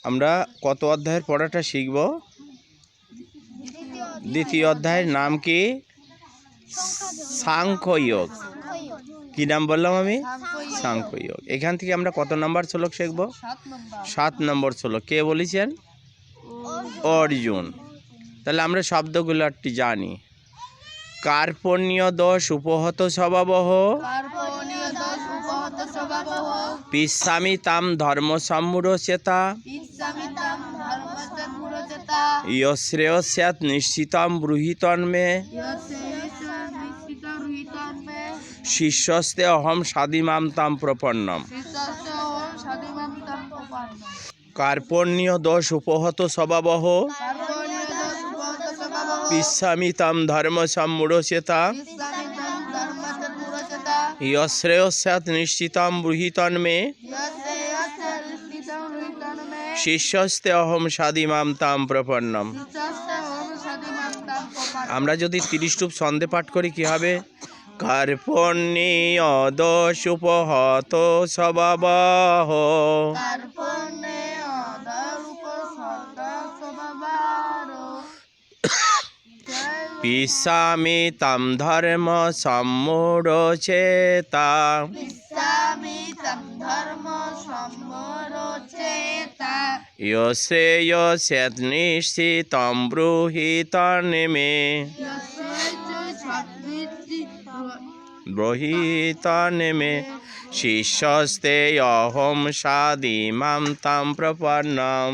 আমরা কত অধ্যায়ের পড়াটা শিখব? দ্বিতীয় অধ্যায়ের নাম কি? সাংখ্যযোগ। কি নাম বললাম আমি? সাংখ্যযোগ। এখান থেকে আমরা কত নম্বর শ্লোক শিখব? 7 নম্বর শ্লোক। কে বলেছেন? অর্জুন। তাহলে আমরা শব্দগুলো একটি জানি। কার্পণ্য দোষ উপহত স্বভাবঃ পিচ্ছামি তাম ধর্ম সম্মূঢ়চেতা ইয়শ্রেয় স্যাৎ নিশ্চিতম ব্রূহিতন্মে শিষ্যস্তে অহম সাধিমাম তাম প্রপন্নম। কার্পণ্য দোষ উপহত স্বভাবঃ পিচ্ছামি তাম ধর্ম সম্মূঢ়চেতা ইয়শ্রেয় স্যাৎ নিশ্চিতম ব্রূহিতন্মে শিষ্যস্তে অহম সাধিমাম তাম প্রপন্নম। আমরা যদি 30 রূপ ছন্দে পাঠ করি কি হবে? কার্পণ্য দোষ উপহত স্বভাবঃ পিচ্ছামি তাম ধর্ম সম্মূঢ়চেতা ইয়শ্রেয় স্যাৎ নিশ্চিতম ব্রূহিতন্মে শিষ্যস্তে অহম সাধিমাম তাম প্রপন্নম।